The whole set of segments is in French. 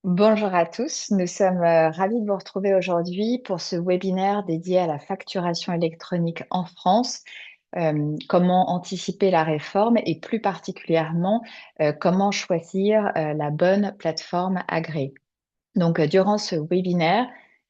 Bonjour à tous, nous sommes ravis de vous retrouver aujourd'hui pour ce webinaire dédié à la facturation électronique en France, comment anticiper la réforme et plus particulièrement comment choisir la bonne plateforme agréée. Donc, durant ce webinaire,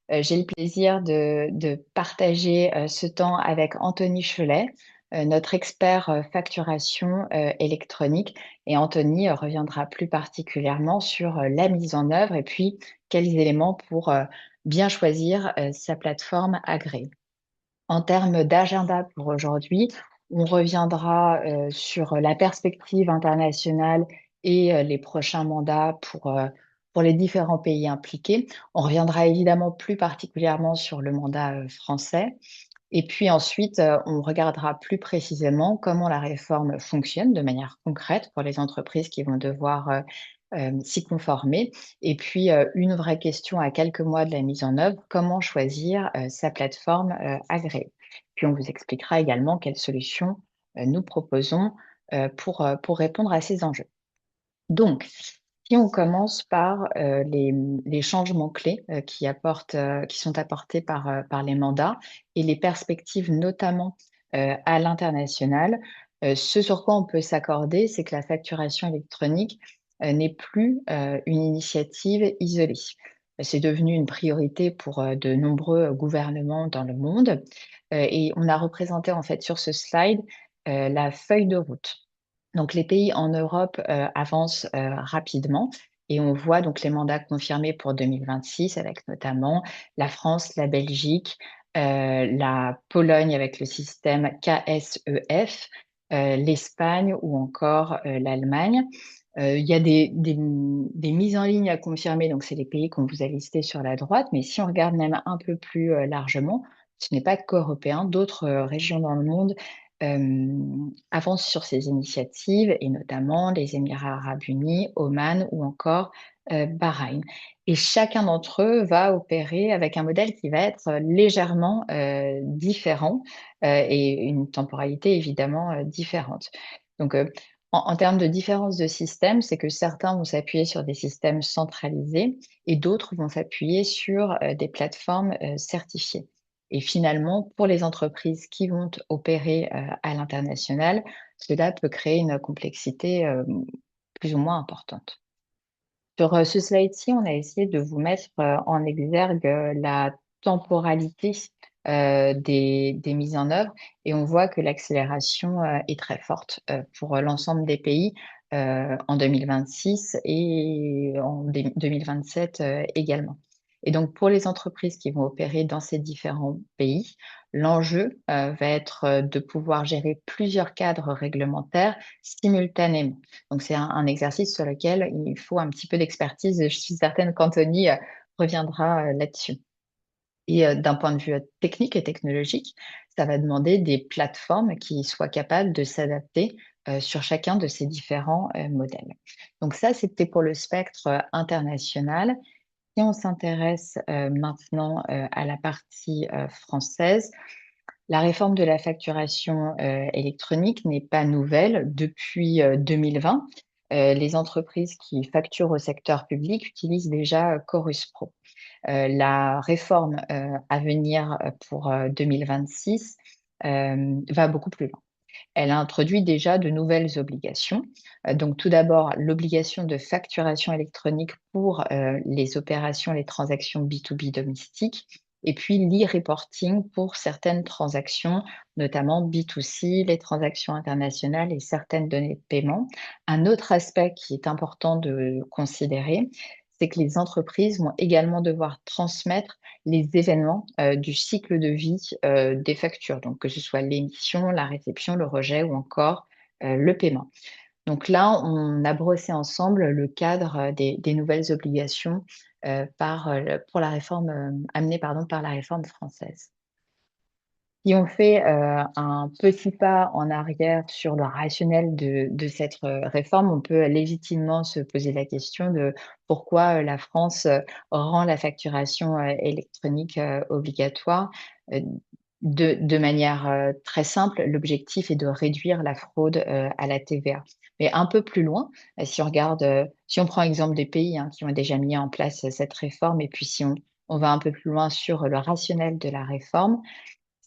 j'ai le plaisir de partager ce temps avec Anthony Cholet, notre expert facturation électronique. Et Anthony reviendra plus particulièrement sur la mise en œuvre et puis quels éléments pour bien choisir sa plateforme agréée. En termes d'agenda pour aujourd'hui, on reviendra sur la perspective internationale et les prochains mandats pour les différents pays impliqués. On reviendra évidemment plus particulièrement sur le mandat français. Et puis ensuite, on regardera plus précisément comment la réforme fonctionne de manière concrète pour les entreprises qui vont devoir s'y conformer. Et puis, une vraie question à quelques mois de la mise en œuvre, comment choisir sa plateforme agréée. Puis, on vous expliquera également quelles solutions nous proposons pour répondre à ces enjeux. Donc, si on commence par les changements clés qui sont apportés par les mandats et les perspectives notamment à l'international, ce sur quoi on peut s'accorder, c'est que la facturation électronique n'est plus une initiative isolée. C'est devenu une priorité pour de nombreux gouvernements dans le monde et on a représenté en fait sur ce slide la feuille de route. Donc les pays en Europe avancent rapidement et on voit donc les mandats confirmés pour 2026 avec notamment la France, la Belgique, la Pologne avec le système KSEF, l'Espagne ou encore l'Allemagne. Il y a des mises en ligne à confirmer, donc c'est les pays qu'on vous a listés sur la droite, mais si on regarde même un peu plus largement, ce n'est pas qu'européen, d'autres régions dans le monde avancent sur ces initiatives et notamment les Émirats arabes unis, Oman ou encore Bahreïn. Et chacun d'entre eux va opérer avec un modèle qui va être légèrement différent et une temporalité évidemment différente. Donc, en termes de différence de système, c'est que certains vont s'appuyer sur des systèmes centralisés et d'autres vont s'appuyer sur des plateformes certifiées. Et finalement, pour les entreprises qui vont opérer à l'international, cela peut créer une complexité plus ou moins importante. Sur ce slide-ci, on a essayé de vous mettre en exergue la temporalité des mises en œuvre et on voit que l'accélération est très forte pour l'ensemble des pays en 2026 et en 2027 également. Et donc, pour les entreprises qui vont opérer dans ces différents pays, l'enjeu va être de pouvoir gérer plusieurs cadres réglementaires simultanément. Donc, c'est un exercice sur lequel il faut un petit peu d'expertise. Je suis certaine qu'Anthony reviendra là-dessus. Et d'un point de vue technique et technologique, ça va demander des plateformes qui soient capables de s'adapter sur chacun de ces différents modèles. Donc ça, c'était pour le spectre international. Si on s'intéresse maintenant à la partie française, la réforme de la facturation électronique n'est pas nouvelle. Depuis 2020, les entreprises qui facturent au secteur public utilisent déjà Chorus Pro. La réforme à venir pour 2026 va beaucoup plus loin. Elle a introduit déjà de nouvelles obligations. Donc tout d'abord, l'obligation de facturation électronique pour les opérations, les transactions B2B domestiques, et puis l'e-reporting pour certaines transactions, notamment B2C, les transactions internationales et certaines données de paiement. Un autre aspect qui est important de considérer, c'est que les entreprises vont également devoir transmettre les événements du cycle de vie des factures, donc que ce soit l'émission, la réception, le rejet ou encore le paiement. Donc là, on a brossé ensemble le cadre des nouvelles obligations pour la réforme amenée par la réforme française. Si on fait un petit pas en arrière sur le rationnel de cette réforme, on peut légitimement se poser la question de pourquoi la France rend la facturation électronique obligatoire. Euh, De manière très simple, l'objectif est de réduire la fraude à la TVA. Mais un peu plus loin, si on regarde, si on prend exemple des pays qui ont déjà mis en place cette réforme, et puis si on va un peu plus loin sur le rationnel de la réforme,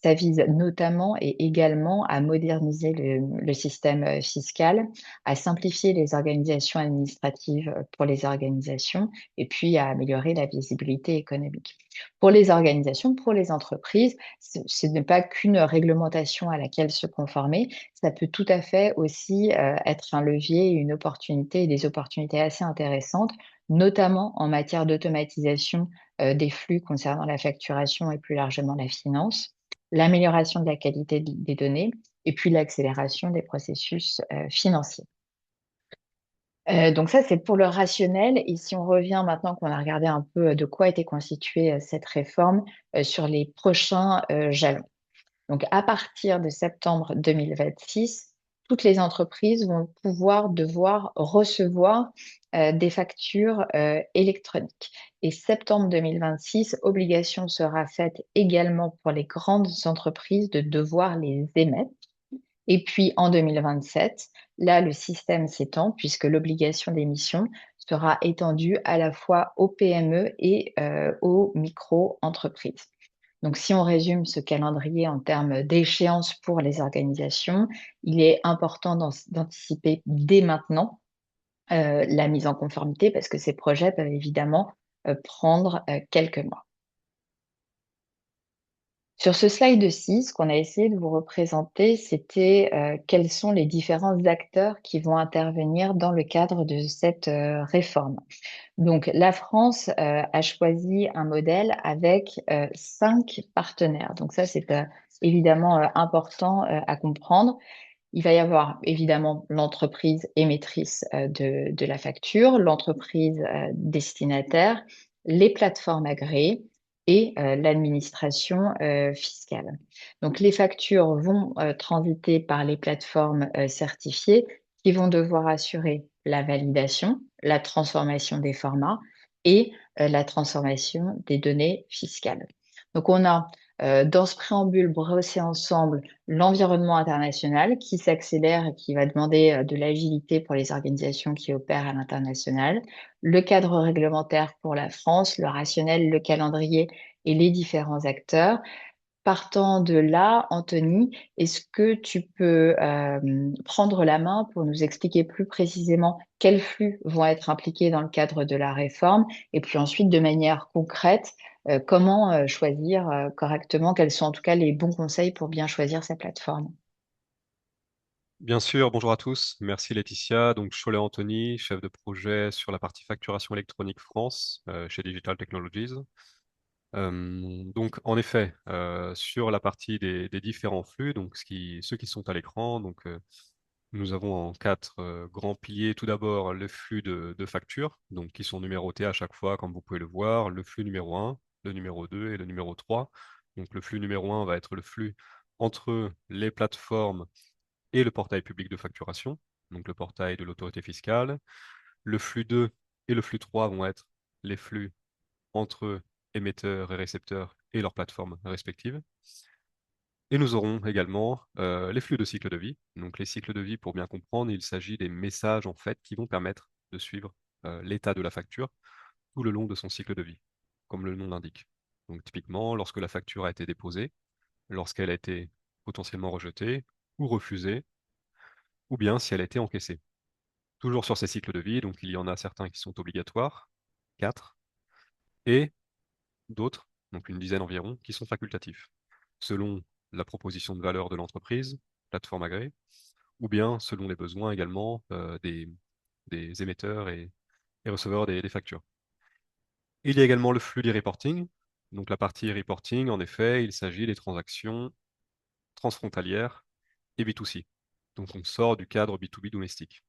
ça vise notamment et également à moderniser le système fiscal, à simplifier les organisations administratives pour les organisations et puis à améliorer la visibilité économique. Pour les organisations, pour les entreprises, ce n'est pas qu'une réglementation à laquelle se conformer, ça peut tout à fait aussi être un levier, une opportunité et des opportunités assez intéressantes, notamment en matière d'automatisation des flux concernant la facturation et plus largement la finance, l'amélioration de la qualité des données et puis l'accélération des processus financiers. Donc ça, c'est pour le rationnel. Et si on revient maintenant qu'on a regardé un peu de quoi était constituée cette réforme sur les prochains jalons. Donc à partir de septembre 2026, toutes les entreprises vont devoir recevoir des factures électroniques. Et septembre 2026, obligation sera faite également pour les grandes entreprises de devoir les émettre. Et puis en 2027, là, le système s'étend puisque l'obligation d'émission sera étendue à la fois aux PME et aux micro-entreprises. Donc, si on résume ce calendrier en termes d'échéance pour les organisations, il est important d'anticiper dès maintenant la mise en conformité parce que ces projets peuvent évidemment prendre quelques mois. Sur ce slide-ci, ce qu'on a essayé de vous représenter, c'était quels sont les différents acteurs qui vont intervenir dans le cadre de cette réforme. Donc, la France a choisi un modèle avec 5 partenaires. Donc ça, c'est évidemment important à comprendre. Il va y avoir évidemment l'entreprise émettrice de la facture, l'entreprise destinataire, les plateformes agréées et l'administration fiscale. Donc les factures vont transiter par les plateformes certifiées qui vont devoir assurer la validation, la transformation des formats et la transformation des données fiscales. Donc on a dans ce préambule brossé ensemble l'environnement international qui s'accélère et qui va demander de l'agilité pour les organisations qui opèrent à l'international, le cadre réglementaire pour la France, le rationnel, le calendrier et les différents acteurs. Partant de là, Anthony, est-ce que tu peux prendre la main pour nous expliquer plus précisément quels flux vont être impliqués dans le cadre de la réforme et puis ensuite, de manière concrète, comment choisir correctement, quels sont en tout cas les bons conseils pour bien choisir sa plateforme? Bien sûr, bonjour à tous. Merci Laetitia. Donc, Cholet Anthony, chef de projet sur la partie facturation électronique France chez Digital Technologies. Donc, en effet, sur la partie des différents flux, donc ceux qui sont à l'écran, nous avons en quatre grands piliers. Tout d'abord, le flux de factures, donc qui sont numérotés à chaque fois, comme vous pouvez le voir. Le flux numéro 1, le numéro 2 et le numéro 3. Donc, le flux numéro 1 va être le flux entre les plateformes et le portail public de facturation, donc le portail de l'autorité fiscale. Le flux 2 et le flux 3 vont être les flux entre émetteurs et récepteurs et leurs plateformes respectives. Et nous aurons également les flux de cycle de vie. Donc les cycles de vie, pour bien comprendre, il s'agit des messages en fait qui vont permettre de suivre l'état de la facture tout le long de son cycle de vie, comme le nom l'indique. Donc typiquement, lorsque la facture a été déposée, lorsqu'elle a été potentiellement rejetée ou refusée, ou bien si elle a été encaissée. Toujours sur ces cycles de vie, donc il y en a certains qui sont obligatoires, 4, et d'autres, donc une dizaine environ, qui sont facultatifs, selon la proposition de valeur de l'entreprise, plateforme agréée, ou bien selon les besoins également des émetteurs et receveurs des factures. Il y a également le flux d'e-reporting. Donc la partie e-reporting, en effet, il s'agit des transactions transfrontalières et B2C. Donc on sort du cadre B2B domestique.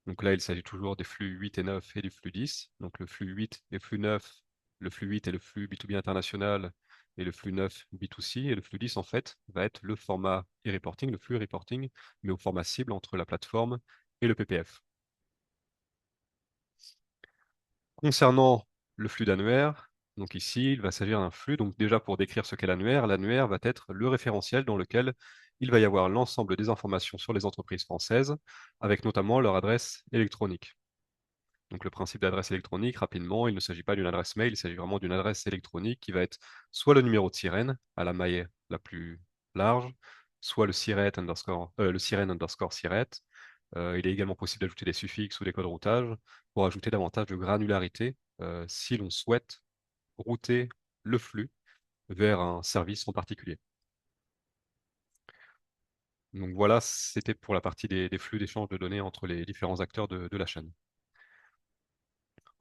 Donc là, il s'agit toujours des flux 8 et 9 et du flux 10. Donc le flux 8 et flux 9, le flux 8 est le flux B2B international et le flux 9 B2C. Et le flux 10, en fait, va être le format e-reporting, le flux e-reporting, mais au format cible entre la plateforme et le PPF. Concernant le flux d'annuaire, Donc ici, il va s'agir d'un flux. Donc déjà, pour décrire ce qu'est l'annuaire va être le référentiel dans lequel il va y avoir l'ensemble des informations sur les entreprises françaises, avec notamment leur adresse électronique. Donc le principe d'adresse électronique, rapidement, il ne s'agit pas d'une adresse mail, il s'agit vraiment d'une adresse électronique qui va être soit le numéro de sirène à la maille la plus large, soit le sirène underscore siret. Il est également possible d'ajouter des suffixes ou des codes routage pour ajouter davantage de granularité si l'on souhaite router le flux vers un service en particulier. Donc voilà, c'était pour la partie des flux d'échange de données entre les différents acteurs de la chaîne.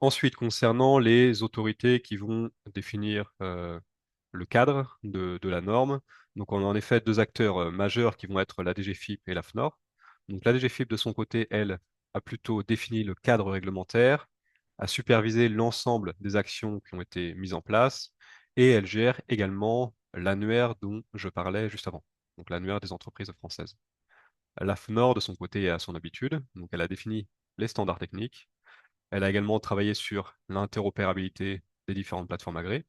Ensuite, concernant les autorités qui vont définir le cadre de la norme, donc on a en effet deux acteurs majeurs qui vont être la DGFiP et la FNOR. Donc la DGFiP, de son côté, elle, a plutôt défini le cadre réglementaire, a supervisé l'ensemble des actions qui ont été mises en place, et elle gère également l'annuaire dont je parlais juste avant, donc l'annuaire des entreprises françaises. La FNOR, de son côté, est à son habitude, donc elle a défini les standards techniques, elle a également travaillé sur l'interopérabilité des différentes plateformes agréées.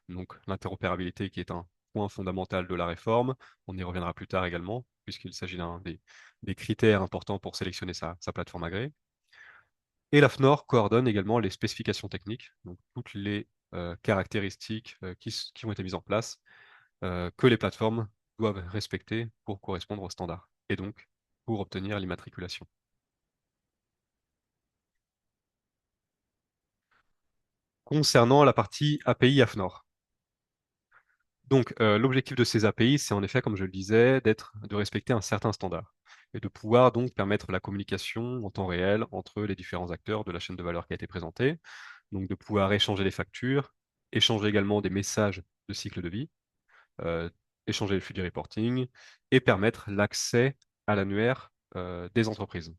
Donc l'interopérabilité qui est un point fondamental de la réforme. On y reviendra plus tard également, puisqu'il s'agit d'un des critères importants pour sélectionner sa plateforme agréée. Et la FNOR coordonne également les spécifications techniques, donc toutes les caractéristiques qui ont été mises en place, que les plateformes doivent respecter pour correspondre aux standards, et donc pour obtenir l'immatriculation. Concernant la partie API AFNOR. Donc, l'objectif de ces API, c'est en effet, comme je le disais, de respecter un certain standard et de pouvoir donc permettre la communication en temps réel entre les différents acteurs de la chaîne de valeur qui a été présentée. Donc, de pouvoir échanger les factures, échanger également des messages de cycle de vie, euh, échanger le flux du reporting et permettre l'accès à l'annuaire des entreprises.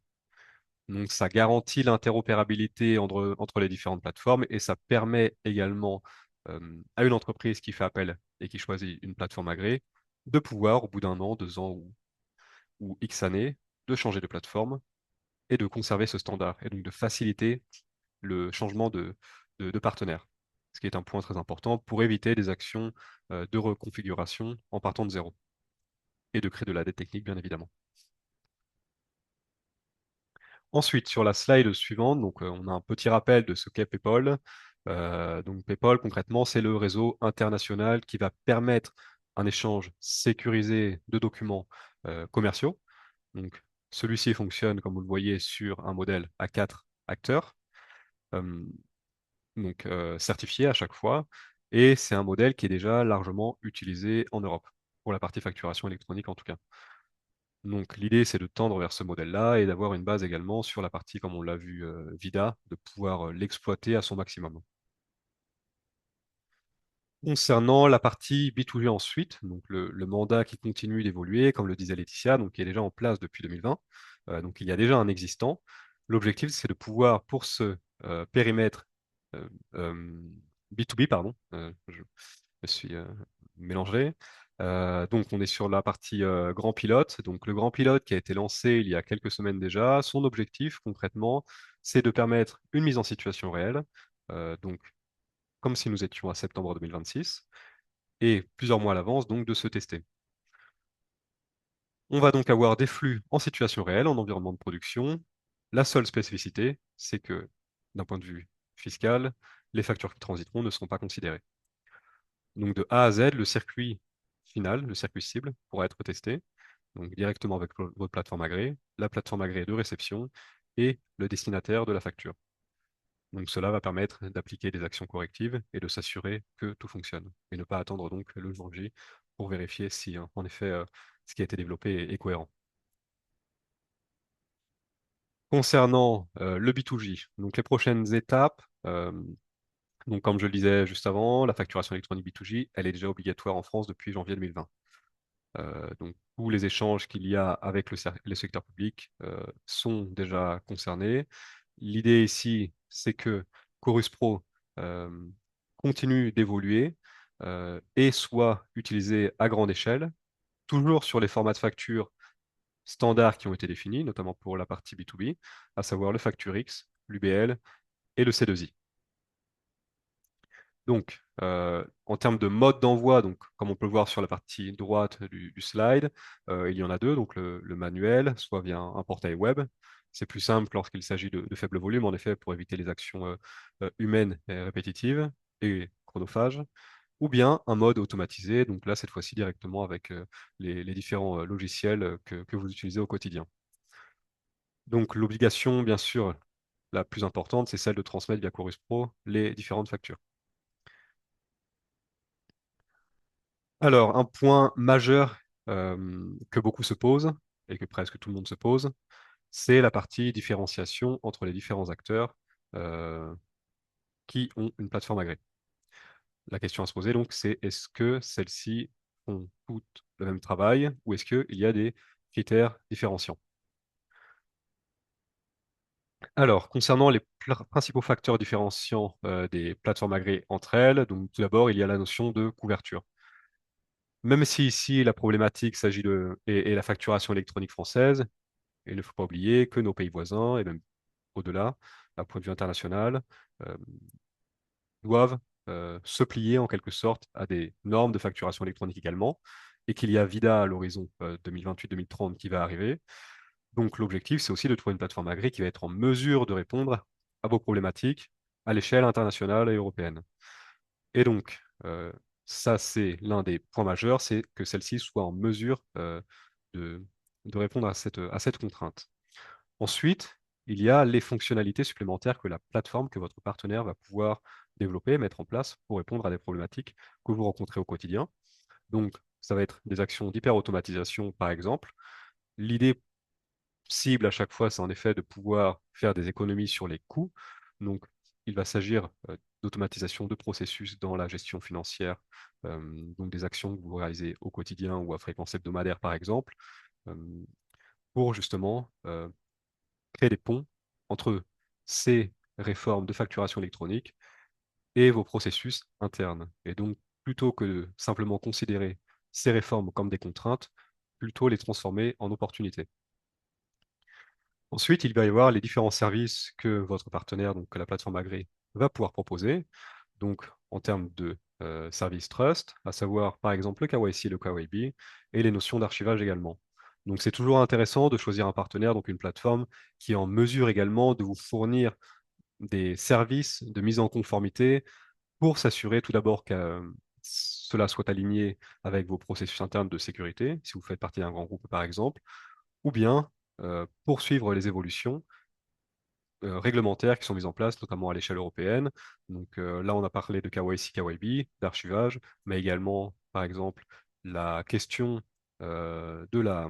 Donc, ça garantit l'interopérabilité entre les différentes plateformes et ça permet également à une entreprise qui fait appel et qui choisit une plateforme agréée de pouvoir, au bout d'un an, 2 ans ou X années, de changer de plateforme et de conserver ce standard et donc de faciliter le changement de partenaire, ce qui est un point très important pour éviter des actions de reconfiguration en partant de zéro et de créer de la dette technique, bien évidemment. Ensuite, sur la slide suivante, donc, on a un petit rappel de ce qu'est PayPal. Donc PayPal, concrètement, c'est le réseau international qui va permettre un échange sécurisé de documents commerciaux. Donc, celui-ci fonctionne, comme vous le voyez, sur un modèle à 4 acteurs, euh, donc certifié à chaque fois. Et c'est un modèle qui est déjà largement utilisé en Europe, pour la partie facturation électronique en tout cas. Donc l'idée, c'est de tendre vers ce modèle-là et d'avoir une base également sur la partie, comme on l'a vu, VIDA, de pouvoir l'exploiter à son maximum. Concernant la partie B2G ensuite, donc le mandat qui continue d'évoluer, comme le disait Laetitia, donc qui est déjà en place depuis 2020, donc il y a déjà un existant. L'objectif, c'est de pouvoir, pour ce périmètre euh, euh, B2B, pardon, je me suis mélangé. Donc, on est sur la partie grand pilote. Donc, le grand pilote qui a été lancé il y a quelques semaines déjà, son objectif concrètement, c'est de permettre une mise en situation réelle. Donc, comme si nous étions à septembre 2026 et plusieurs mois à l'avance, donc de se tester. On va donc avoir des flux en situation réelle, en environnement de production. La seule spécificité, c'est que d'un point de vue fiscal, les factures qui transiteront ne seront pas considérées. Donc de A à Z, le circuit final, le circuit cible, pourra être testé, donc directement avec votre plateforme agréée, la plateforme agréée de réception et le destinataire de la facture. Donc cela va permettre d'appliquer des actions correctives et de s'assurer que tout fonctionne et ne pas attendre donc le jour J pour vérifier si en effet ce qui a été développé est cohérent. Concernant le B2J, donc les prochaines étapes, donc comme je le disais juste avant, la facturation électronique B2J, elle est déjà obligatoire en France depuis janvier 2020. Donc tous les échanges qu'il y a avec le secteur public sont déjà concernés. L'idée ici, c'est que Chorus Pro euh, continue d'évoluer et soit utilisé à grande échelle, toujours sur les formats de facture standards qui ont été définis, notamment pour la partie B2B, à savoir le FactureX, l'UBL et le C2I. Donc, en termes de mode d'envoi, donc, comme on peut le voir sur la partie droite du slide, il y en a deux, donc le manuel, soit via un portail web. C'est plus simple lorsqu'il s'agit de faibles volumes, en effet, pour éviter les actions humaines et répétitives et chronophages, ou bien un mode automatisé, donc là, cette fois-ci, directement avec les différents logiciels que vous utilisez au quotidien. Donc, l'obligation, bien sûr, la plus importante, c'est celle de transmettre via Chorus Pro les différentes factures. Alors, un point majeur que beaucoup se posent, et que presque tout le monde se pose, c'est la partie différenciation entre les différents acteurs euh, qui ont une plateforme agréée. La question à se poser, donc, c'est est-ce que celles-ci font toutes le même travail ou est-ce qu'il y a des critères différenciants? Alors, concernant les principaux facteurs différenciants des plateformes agréées entre elles, donc tout d'abord, il y a la notion de couverture. Même si ici la problématique s'agit et la facturation électronique française, il ne faut pas oublier que nos pays voisins, et même au-delà, d'un point de vue international, euh, doivent se plier en quelque sorte à des normes de facturation électronique également, et qu'il y a VIDA à l'horizon 2028-2030 qui va arriver. Donc l'objectif, c'est aussi de trouver une plateforme agréée qui va être en mesure de répondre à vos problématiques à l'échelle internationale et européenne. Et donc, ça, c'est l'un des points majeurs, c'est que celle-ci soit en mesure de, de répondre à cette contrainte. Ensuite, il y a les fonctionnalités supplémentaires que la plateforme, que votre partenaire va pouvoir développer, mettre en place pour répondre à des problématiques que vous rencontrez au quotidien. Donc, ça va être des actions d'hyper-automatisation, par exemple. L'idée cible à chaque fois, c'est en effet de pouvoir faire des économies sur les coûts. Donc, il va s'agir d'automatisation de processus dans la gestion financière, donc des actions que vous réalisez au quotidien ou à fréquence hebdomadaire, par exemple, euh, pour justement créer des ponts entre ces réformes de facturation électronique et vos processus internes. Et donc, plutôt que de simplement considérer ces réformes comme des contraintes, plutôt les transformer en opportunités. Ensuite, il va y avoir les différents services que votre partenaire, donc que la plateforme agréée, va pouvoir proposer. Donc, en termes de services trust, à savoir par exemple le KYC et le KYB, et les notions d'archivage également. Donc, c'est toujours intéressant de choisir un partenaire, donc une plateforme qui est en mesure également de vous fournir des services de mise en conformité pour s'assurer tout d'abord que cela soit aligné avec vos processus internes de sécurité, si vous faites partie d'un grand groupe par exemple, ou bien poursuivre les évolutions réglementaires qui sont mises en place, notamment à l'échelle européenne. Donc là, on a parlé de KYC, KYB, d'archivage, mais également, par exemple, la question de la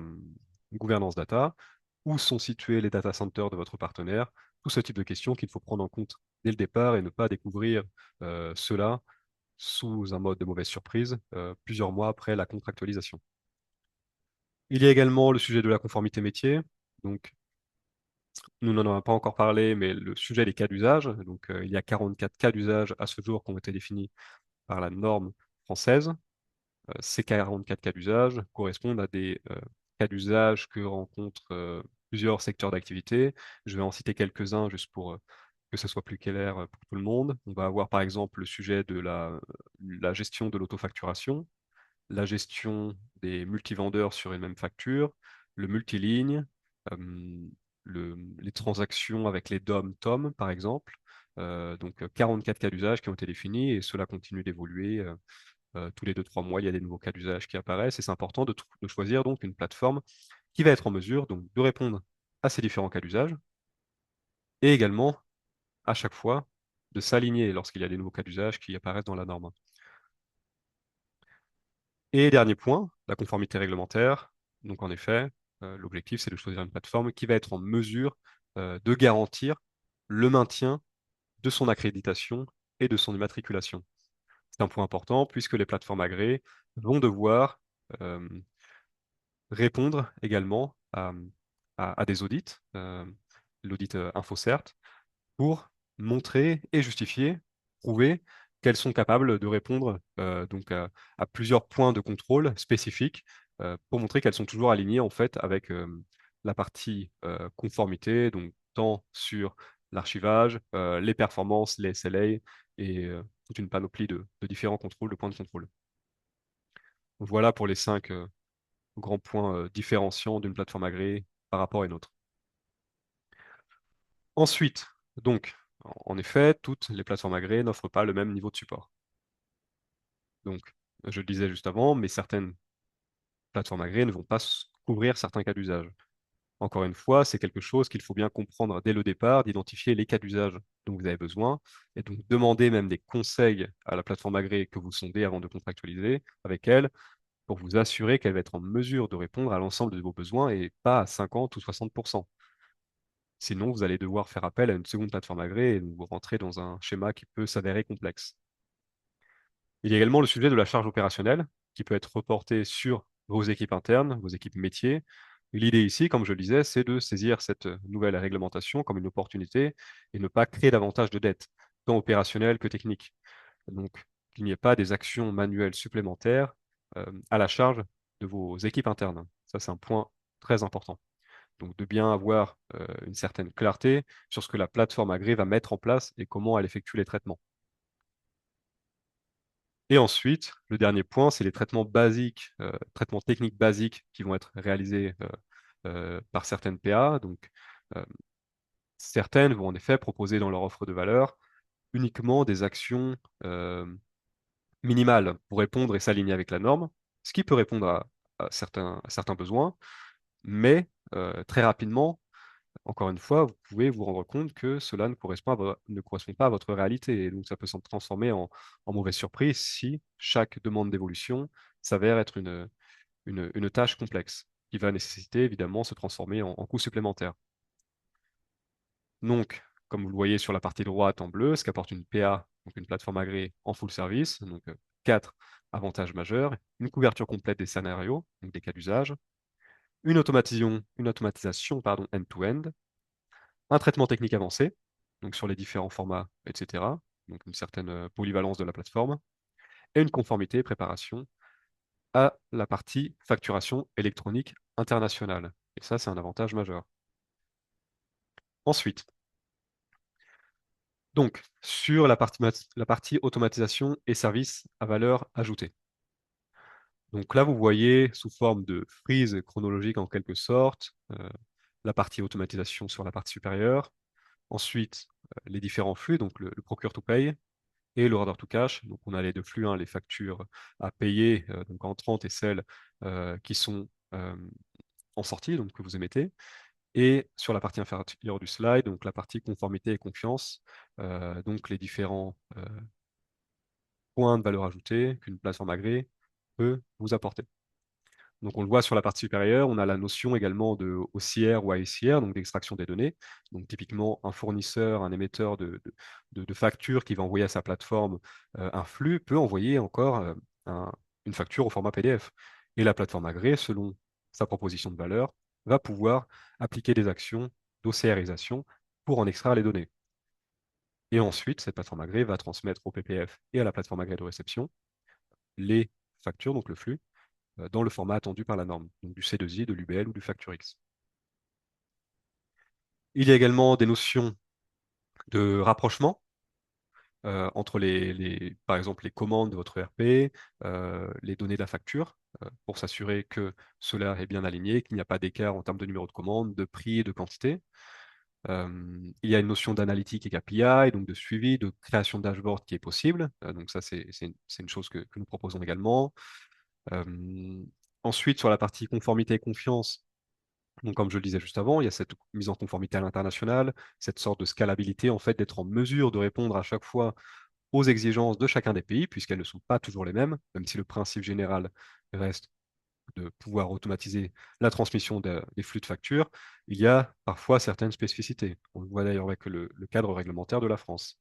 gouvernance data, où sont situés les data centers de votre partenaire, tout ce type de questions qu'il faut prendre en compte dès le départ et ne pas découvrir cela sous un mode de mauvaise surprise plusieurs mois après la contractualisation. Il y a également le sujet de la conformité métier. Donc, nous n'en avons pas encore parlé, mais le sujet des cas d'usage. Donc, il y a 44 cas d'usage à ce jour qui ont été définis par la norme française. Ces 44 cas d'usage correspondent à des cas d'usage que rencontrent plusieurs secteurs d'activité. Je vais en citer quelques-uns juste pour que ce soit plus clair pour tout le monde. On va avoir par exemple le sujet de la gestion de l'autofacturation, la gestion des multivendeurs sur une même facture, le multiligne, euh, les transactions avec les DOM-TOM, par exemple. Donc 44 cas d'usage qui ont été définis et cela continue d'évoluer. Tous les 2-3 mois, il y a des nouveaux cas d'usage qui apparaissent et c'est important de choisir donc une plateforme qui va être en mesure donc, de répondre à ces différents cas d'usage et également à chaque fois de s'aligner lorsqu'il y a des nouveaux cas d'usage qui apparaissent dans la norme. Et dernier point, la conformité réglementaire. Donc en effet, l'objectif, c'est de choisir une plateforme qui va être en mesure de garantir le maintien de son accréditation et de son immatriculation. C'est un point important puisque les plateformes agréées vont devoir euh, répondre également à des audits, l'audit InfoCert, pour montrer et justifier, prouver qu'elles sont capables de répondre donc à plusieurs points de contrôle spécifiques pour montrer qu'elles sont toujours alignées en fait avec la partie conformité, donc tant sur l'archivage, les performances, les SLA et toute une panoplie de différents contrôles, de points de contrôle. Voilà pour les 5 grands points différenciants d'une plateforme agréée par rapport à une autre. Ensuite, donc, en effet, toutes les plateformes agréées n'offrent pas le même niveau de support. Donc, je le disais juste avant, mais certaines plateformes agréées ne vont pas couvrir certains cas d'usage. Encore une fois, c'est quelque chose qu'il faut bien comprendre dès le départ, d'identifier les cas d'usage dont vous avez besoin, et donc demander même des conseils à la plateforme agréée que vous sondez avant de contractualiser avec elle, pour vous assurer qu'elle va être en mesure de répondre à l'ensemble de vos besoins et pas à 50 ou 60%. Sinon, vous allez devoir faire appel à une seconde plateforme agréée et vous rentrer dans un schéma qui peut s'avérer complexe. Il y a également le sujet de la charge opérationnelle qui peut être reportée sur vos équipes internes, vos équipes métiers. L'idée ici, comme je le disais, c'est de saisir cette nouvelle réglementation comme une opportunité et ne pas créer davantage de dettes, tant opérationnelles que techniques. Donc, qu'il n'y ait pas des actions manuelles supplémentaires à la charge de vos équipes internes. Ça, c'est un point très important. Donc, de bien avoir une certaine clarté sur ce que la plateforme agrée va mettre en place et comment elle effectue les traitements. Et ensuite, le dernier point, c'est les traitements basiques, traitements techniques basiques qui vont être réalisés par certaines PA. Donc, euh, certaines vont en effet proposer dans leur offre de valeur uniquement des actions minimales pour répondre et s'aligner avec la norme, ce qui peut répondre à certains besoins, mais très rapidement, encore une fois, vous pouvez vous rendre compte que cela ne correspond pas à votre réalité. Et donc, ça peut se transformer en mauvaise surprise si chaque demande d'évolution s'avère être une tâche complexe, qui va nécessiter évidemment se transformer en coûts supplémentaires. Donc, comme vous le voyez sur la partie droite en bleu, ce qu'apporte une PA, donc une plateforme agréée en full service, donc 4 avantages majeurs, une couverture complète des scénarios, donc des cas d'usage, une automatisation pardon, end-to-end, un traitement technique avancé, donc sur les différents formats, etc. Donc une certaine polyvalence de la plateforme, et une conformité et préparation à la partie facturation électronique internationale. Et ça, c'est un avantage majeur. Ensuite, donc, sur la partie automatisation et services à valeur ajoutée. Donc là, vous voyez sous forme de frise chronologique en quelque sorte, la partie automatisation sur la partie supérieure. Ensuite, les différents flux, donc le procure to pay et le order to cash. Donc on a les deux flux, hein, les factures à payer donc entrantes et celles qui sont en sortie, donc que vous émettez. Et sur la partie inférieure du slide, donc la partie conformité et confiance, donc les différents points de valeur ajoutée qu'une plateforme agréée peut vous apporter. Donc on le voit sur la partie supérieure, on a la notion également de OCR ou AECR, donc d'extraction des données. Donc typiquement un fournisseur, un émetteur de factures qui va envoyer à sa plateforme un flux peut envoyer encore une facture au format PDF. Et la plateforme agréée, selon sa proposition de valeur, va pouvoir appliquer des actions d'OCRisation pour en extraire les données. Et ensuite, cette plateforme agréée va transmettre au PPF et à la plateforme agréée de réception les factures, donc le flux, dans le format attendu par la norme, donc du C2I, de l'UBL ou du FactureX. Il y a également des notions de rapprochement entre par exemple, les commandes de votre ERP, les données de la facture, pour s'assurer que cela est bien aligné, qu'il n'y a pas d'écart en termes de numéro de commande, de prix et de quantité. Il y a une notion d'analytique et KPI, donc de suivi, de création de dashboard qui est possible. Donc ça, c'est une chose que nous proposons également. Euh, Ensuite, sur la partie conformité et confiance, donc comme je le disais juste avant, il y a cette mise en conformité à l'international, cette sorte de scalabilité, en fait, d'être en mesure de répondre à chaque fois aux exigences de chacun des pays, puisqu'elles ne sont pas toujours les mêmes, même si le principe général reste de pouvoir automatiser la transmission des flux de factures, il y a parfois certaines spécificités. On le voit d'ailleurs avec le cadre réglementaire de la France.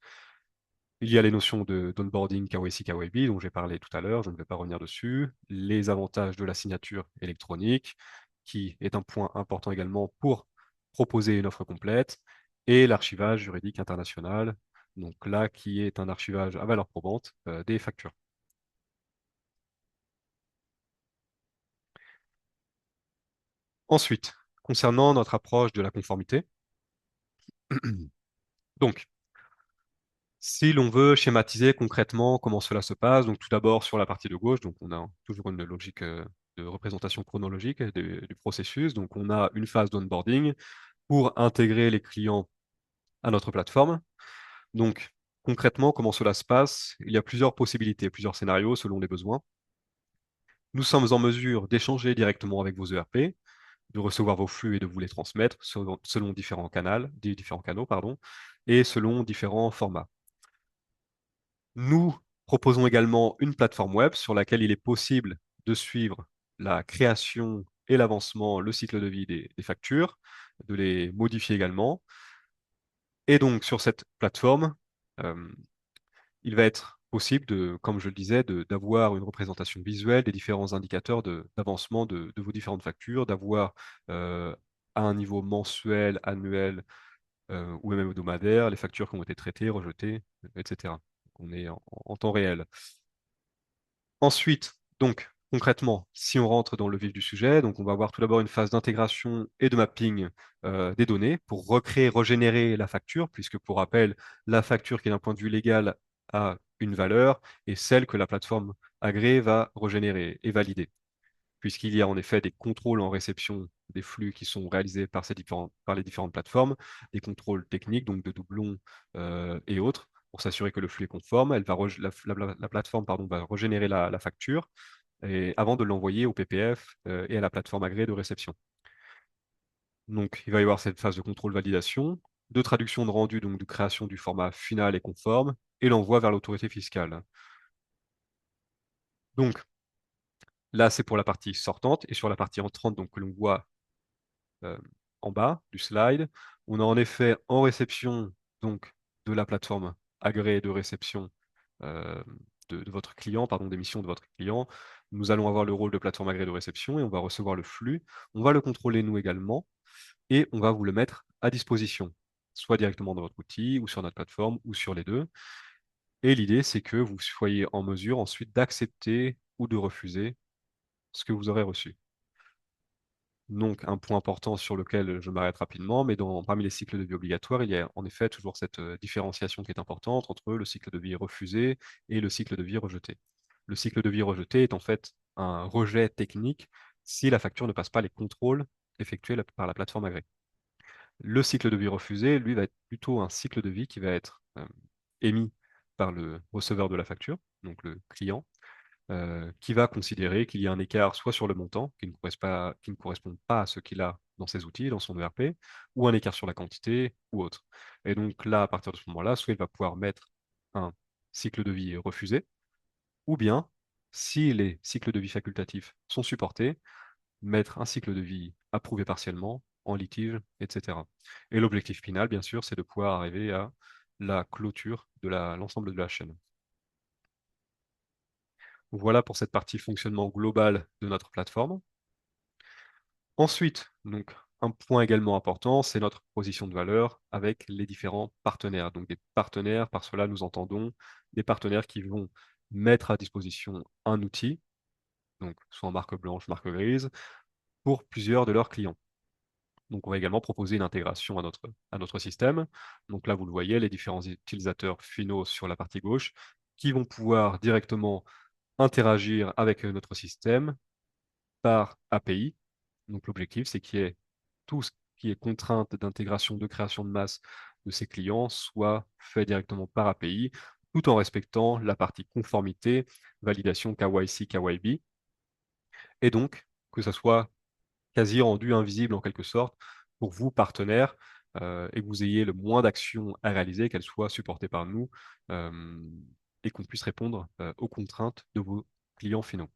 Il y a les notions d'onboarding KYC, KYB dont j'ai parlé tout à l'heure, je ne vais pas revenir dessus. Les avantages de la signature électronique, qui est un point important également pour proposer une offre complète. Et l'archivage juridique international, donc là, qui est un archivage à valeur probante des factures. Ensuite, concernant notre approche de la conformité, donc, Si l'on veut schématiser concrètement comment cela se passe, donc tout d'abord sur la partie de gauche, donc on a toujours une logique de représentation chronologique du processus. Donc on a une phase d'onboarding pour intégrer les clients à notre plateforme. Donc concrètement, comment cela se passe? Il y a plusieurs possibilités, plusieurs scénarios selon les besoins. Nous sommes en mesure d'échanger directement avec vos ERP, de recevoir vos flux et de vous les transmettre selon différents canaux, pardon, et selon différents formats. Nous proposons également une plateforme web sur laquelle il est possible de suivre la création et l'avancement, le cycle de vie des factures, de les modifier également. Et donc, sur cette plateforme, euh, il va être possible comme je le disais, d'avoir une représentation visuelle des différents indicateurs d'avancement de vos différentes factures, d'avoir à un niveau mensuel, annuel ou même hebdomadaire les factures qui ont été traitées, rejetées, etc. Donc, on est en temps réel. Ensuite, donc, concrètement, si on rentre dans le vif du sujet, donc on va avoir tout d'abord une phase d'intégration et de mapping des données pour recréer, régénérer la facture, puisque pour rappel, la facture qui d'un point de vue légal a une valeur et celle que la plateforme agréée va régénérer et valider, puisqu'il y a en effet des contrôles en réception des flux qui sont réalisés par les différentes plateformes, des contrôles techniques, donc de doublons et autres, pour s'assurer que le flux est conforme. La plateforme va régénérer la facture avant de l'envoyer au PPF et à la plateforme agréée de réception. Donc, il va y avoir cette phase de contrôle-validation, de traduction de rendu, donc de création du format final et conforme, et l'envoi vers l'autorité fiscale. Donc, là, c'est pour la partie sortante, et sur la partie entrante, donc que l'on voit euh, en bas du slide. On a en effet en réception donc de la plateforme agréée de réception euh, de votre client, pardon, d'émission de votre client. Nous allons avoir le rôle de plateforme agréée de réception et on va recevoir le flux. On va le contrôler nous également et on va vous le mettre à disposition, soit directement dans votre outil ou sur notre plateforme ou sur les deux. Et l'idée, c'est que vous soyez en mesure ensuite d'accepter ou de refuser ce que vous aurez reçu. Donc, un point important sur lequel je m'arrête rapidement, mais parmi les cycles de vie obligatoires, il y a en effet toujours cette différenciation qui est importante entre le cycle de vie refusé et le cycle de vie rejeté. Le cycle de vie rejeté est en fait un rejet technique si la facture ne passe pas les contrôles effectués par la plateforme agréée. Le cycle de vie refusé, lui, va être plutôt un cycle de vie qui va être émis par le receveur de la facture, donc le client, qui va considérer qu'il y a un écart soit sur le montant, qui ne correspond pas à ce qu'il a dans ses outils, dans son ERP, ou un écart sur la quantité, ou autre. Et donc là, à partir de ce moment-là, soit il va pouvoir mettre un cycle de vie refusé, ou bien, si les cycles de vie facultatifs sont supportés, mettre un cycle de vie approuvé partiellement, en litige, etc. Et l'objectif final, bien sûr, c'est de pouvoir arriver à la clôture de l'ensemble de la chaîne. Voilà pour cette partie fonctionnement global de notre plateforme. Ensuite, donc, un point également important, c'est notre position de valeur avec les différents partenaires. Donc des partenaires, par cela nous entendons des partenaires qui vont mettre à disposition un outil, donc soit en marque blanche, marque grise, pour plusieurs de leurs clients. Donc on va également proposer une intégration à notre système. Donc là, vous le voyez, les différents utilisateurs finaux sur la partie gauche qui vont pouvoir directement interagir avec notre système par API. Donc l'objectif, c'est qu'il y ait tout ce qui est contrainte d'intégration, de création de masse de ces clients soit fait directement par API, tout en respectant la partie conformité, validation KYC, KYB, et donc que ça soit quasi rendu invisible en quelque sorte pour vous, partenaires, et que vous ayez le moins d'actions à réaliser, qu'elles soient supportées par nous, euh, et qu'on puisse répondre aux contraintes de vos clients finaux.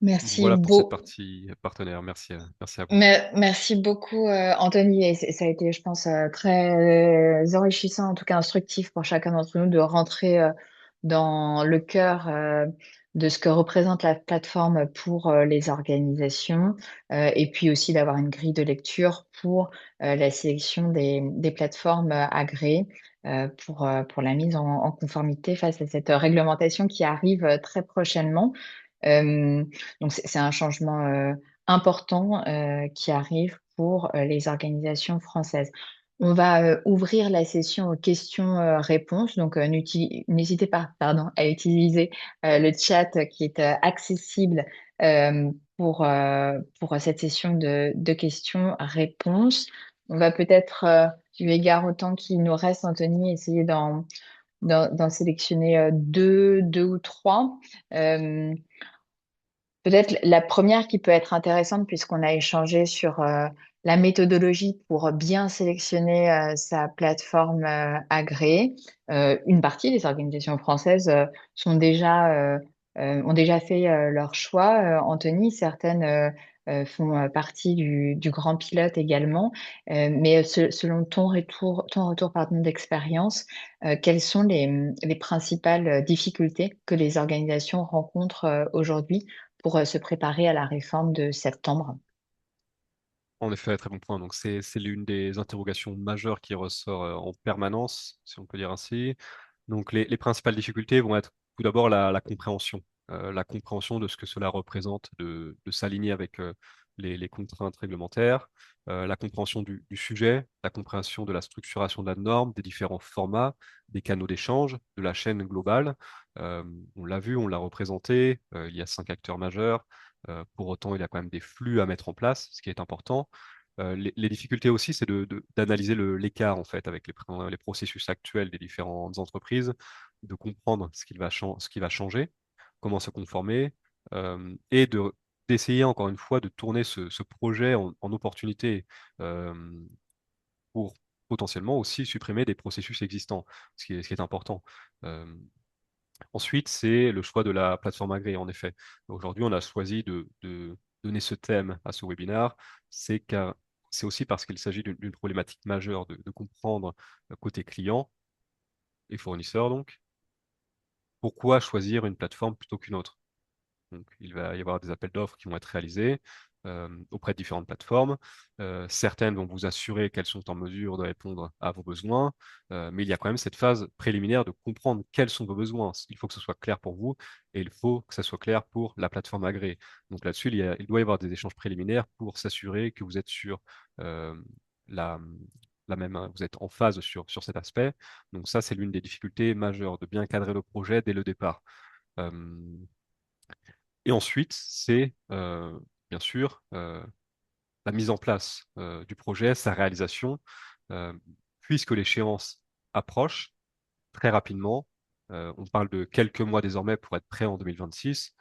Merci Voilà pour cette beaucoup. partie partenaire. Merci, merci à vous. Merci beaucoup, Anthony. Et ça a été, je pense, très enrichissant, en tout cas instructif pour chacun d'entre nous de rentrer dans le cœur de ce que représente la plateforme pour les organisations et puis aussi d'avoir une grille de lecture pour la sélection des plateformes agréées pour la mise en conformité face à cette réglementation qui arrive très prochainement. Euh, donc, c'est un changement important qui arrive pour les organisations françaises. On va ouvrir la session aux questions-réponses, donc n'hésitez pas, pardon, à utiliser le chat qui est accessible pour cette session de questions-réponses. On va peut-être, eu égard au temps qui nous reste, Anthony, essayer d'en sélectionner deux ou trois. Euh, Peut-être la première qui peut être intéressante puisqu'on a échangé sur la méthodologie pour bien sélectionner sa plateforme agréée. Une partie des organisations françaises ont déjà fait leur choix. Anthony, certaines font partie du grand pilote également. Mais selon ton retour pardon, d'expérience, quelles sont les principales difficultés que les organisations rencontrent aujourd'hui pour se préparer à la réforme de septembre? En effet, très bon point. Donc, c'est l'une des interrogations majeures qui ressort en permanence, si on peut dire ainsi. Donc, les principales difficultés vont être tout d'abord la compréhension de ce que cela représente de s'aligner avec les contraintes réglementaires, la compréhension du sujet, la compréhension de la structuration de la norme, des différents formats, des canaux d'échange, de la chaîne globale. Euh, on l'a vu, on l'a représenté, il y a 5 acteurs majeurs. Pour autant, il y a quand même des flux à mettre en place, ce qui est important. Les difficultés aussi, c'est d'analyser l'écart en fait avec les processus actuels des différentes entreprises, de comprendre ce qui va changer, comment se conformer, et d'essayer encore une fois de tourner ce projet en opportunité euh, pour potentiellement aussi supprimer des processus existants, ce qui est important. Euh, Ensuite, c'est le choix de la plateforme agréée, en effet. Aujourd'hui, on a choisi de donner ce thème à ce webinaire. C'est car c'est aussi parce qu'il s'agit d'une problématique majeure de comprendre côté client et fournisseur, donc, pourquoi choisir une plateforme plutôt qu'une autre. Donc, il va y avoir des appels d'offres qui vont être réalisés auprès de différentes plateformes. Certaines vont vous assurer qu'elles sont en mesure de répondre à vos besoins, mais il y a quand même cette phase préliminaire de comprendre quels sont vos besoins. Il faut que ce soit clair pour vous et il faut que ça soit clair pour la plateforme agréée. Donc là-dessus, il doit y avoir des échanges préliminaires pour s'assurer que vous êtes sur euh, la, vous êtes en phase sur cet aspect. Donc ça, c'est l'une des difficultés majeures de bien cadrer le projet dès le départ. Euh, et ensuite, c'est bien sûr la mise en place du projet, sa réalisation, euh, puisque l'échéance approche très rapidement. On parle de quelques mois désormais pour être prêt en 2026.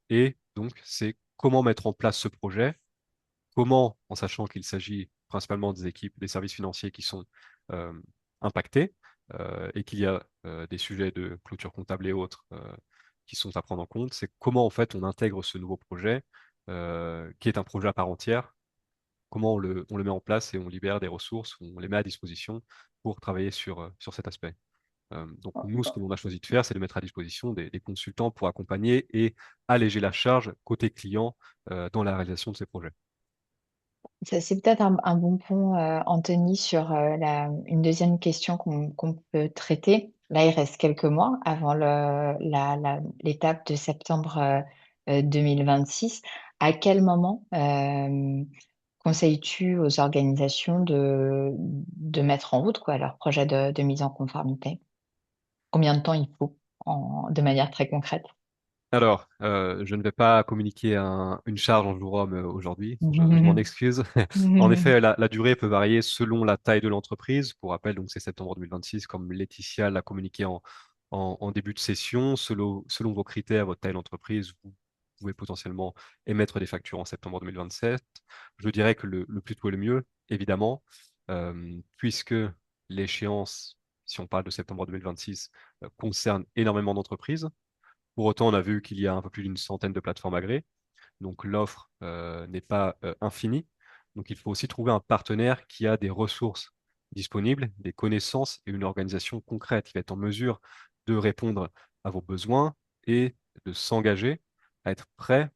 Et donc, c'est comment mettre en place ce projet, comment, en sachant qu'il s'agit principalement des équipes, des services financiers qui sont euh, impactés et qu'il y a des sujets de clôture comptable et autres qui sont à prendre en compte, c'est comment en fait on intègre ce nouveau projet qui est un projet à part entière, comment on le met en place et on libère des ressources, on les met à disposition pour travailler sur cet aspect. Donc nous, ce que l'on a choisi de faire, c'est de mettre à disposition des consultants pour accompagner et alléger la charge côté client dans la réalisation de ces projets. Ça, c'est peut-être un bon pont, Anthony, sur une deuxième question qu'on peut traiter. Là, il reste quelques mois avant l'étape de septembre 2026. À quel moment conseilles-tu aux organisations de mettre en route quoi, leur projet de mise en conformité? Combien de temps il faut de manière très concrète? Alors, je ne vais pas communiquer une charge en jour homme aujourd'hui, je m'en excuse. En effet, la durée peut varier selon la taille de l'entreprise. Pour rappel, donc c'est septembre 2026, comme Laetitia l'a communiqué en début de session. Selon vos critères, votre taille d'entreprise, vous pouvez potentiellement émettre des factures en septembre 2027. Je dirais que le plus tôt est le mieux, évidemment, puisque l'échéance, si on parle de septembre 2026, concerne énormément d'entreprises. Pour autant, on a vu qu'il y a un peu plus d'une centaine de plateformes agréées, donc l'offre n'est pas infinie. Donc il faut aussi trouver un partenaire qui a des ressources disponibles, des connaissances et une organisation concrète qui va être en mesure de répondre à vos besoins et de s'engager à être prêt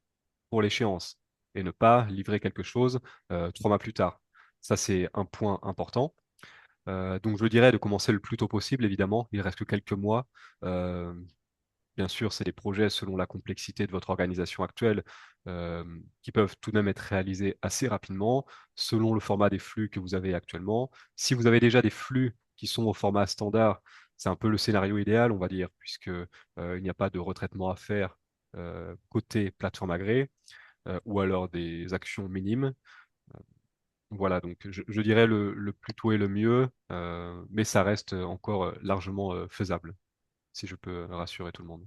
pour l'échéance et ne pas livrer quelque chose 3 mois plus tard. Ça, c'est un point important. Donc je dirais de commencer le plus tôt possible, évidemment. Il reste que quelques mois. Euh, Bien sûr, c'est des projets selon la complexité de votre organisation actuelle euh, qui peuvent tout de même être réalisés assez rapidement selon le format des flux que vous avez actuellement. Si vous avez déjà des flux qui sont au format standard, c'est un peu le scénario idéal, on va dire, puisque il n'y a pas de retraitement à faire côté plateforme agréée ou alors des actions minimes. Voilà, donc je dirais le plus tôt est le mieux, mais ça reste encore largement faisable, si je peux rassurer tout le monde.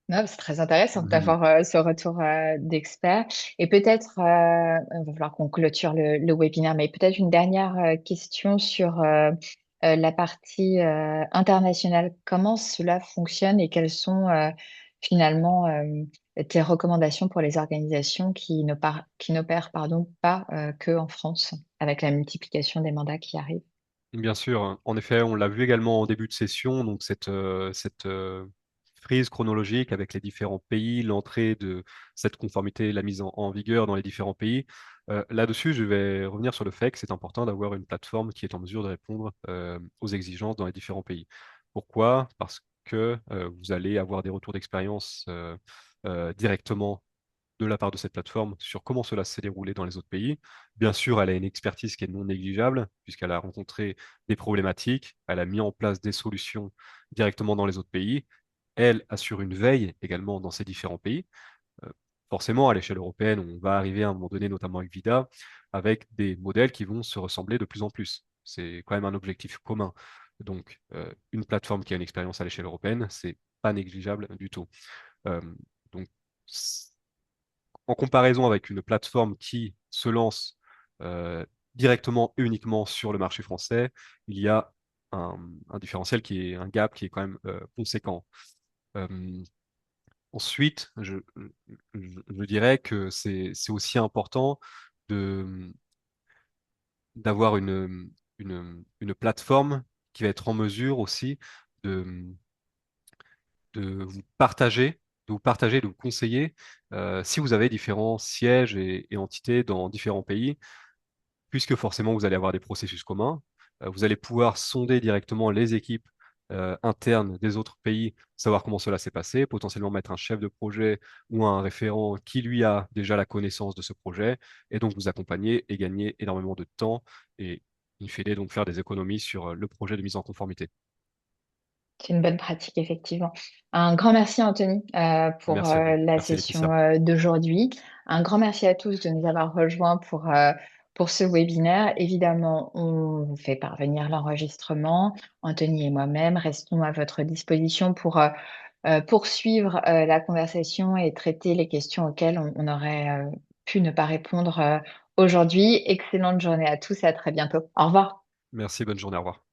Non, c'est très intéressant Mhm. d'avoir ce retour d'expert. Et peut-être, il va falloir qu'on clôture le webinaire, mais peut-être une dernière question sur la partie internationale. Comment cela fonctionne et quelles sont finalement tes recommandations pour les organisations qui n'opèrent pardon, pas que en France, avec la multiplication des mandats qui arrivent? Bien sûr, hein. En effet, on l'a vu également en début de session, donc cette frise chronologique avec les différents pays, l'entrée de cette conformité, la mise en vigueur dans les différents pays. Là-dessus, je vais revenir sur le fait que c'est important d'avoir une plateforme qui est en mesure de répondre aux exigences dans les différents pays. Pourquoi? Parce que vous allez avoir des retours d'expérience directement de la part de cette plateforme sur comment cela s'est déroulé dans les autres pays. Bien sûr, elle a une expertise qui est non négligeable, puisqu'elle a rencontré des problématiques, elle a mis en place des solutions directement dans les autres pays. Elle assure une veille également dans ces différents pays. Euh, Forcément, à l'échelle européenne, on va arriver à un moment donné, notamment avec VIDA, avec des modèles qui vont se ressembler de plus en plus. C'est quand même un objectif commun. Donc, une plateforme qui a une expérience à l'échelle européenne, c'est pas négligeable du tout. Euh, donc, en comparaison avec une plateforme qui se lance euh, directement et uniquement sur le marché français, il y a un différentiel qui est un gap qui est quand même conséquent. Euh, Ensuite, je dirais que c'est aussi important de d'avoir une plateforme qui va être en mesure aussi de de vous partager, de vous conseiller si vous avez différents sièges et entités dans différents pays, puisque forcément vous allez avoir des processus communs. Vous allez pouvoir sonder directement les équipes internes des autres pays, savoir comment cela s'est passé, potentiellement mettre un chef de projet ou un référent qui lui a déjà la connaissance de ce projet, et donc vous accompagner et gagner énormément de temps et in fine donc faire des économies sur le projet de mise en conformité. C'est une bonne pratique, effectivement. Un grand merci, Anthony, pour Merci à vous. la Merci Laetitia. session d'aujourd'hui. Un grand merci à tous de nous avoir rejoints pour ce webinaire. Évidemment, on vous fait parvenir l'enregistrement. Anthony et moi-même restons à votre disposition pour poursuivre la conversation et traiter les questions auxquelles on aurait pu ne pas répondre aujourd'hui. Excellente journée à tous et à très bientôt. Au revoir. Merci, bonne journée, au revoir.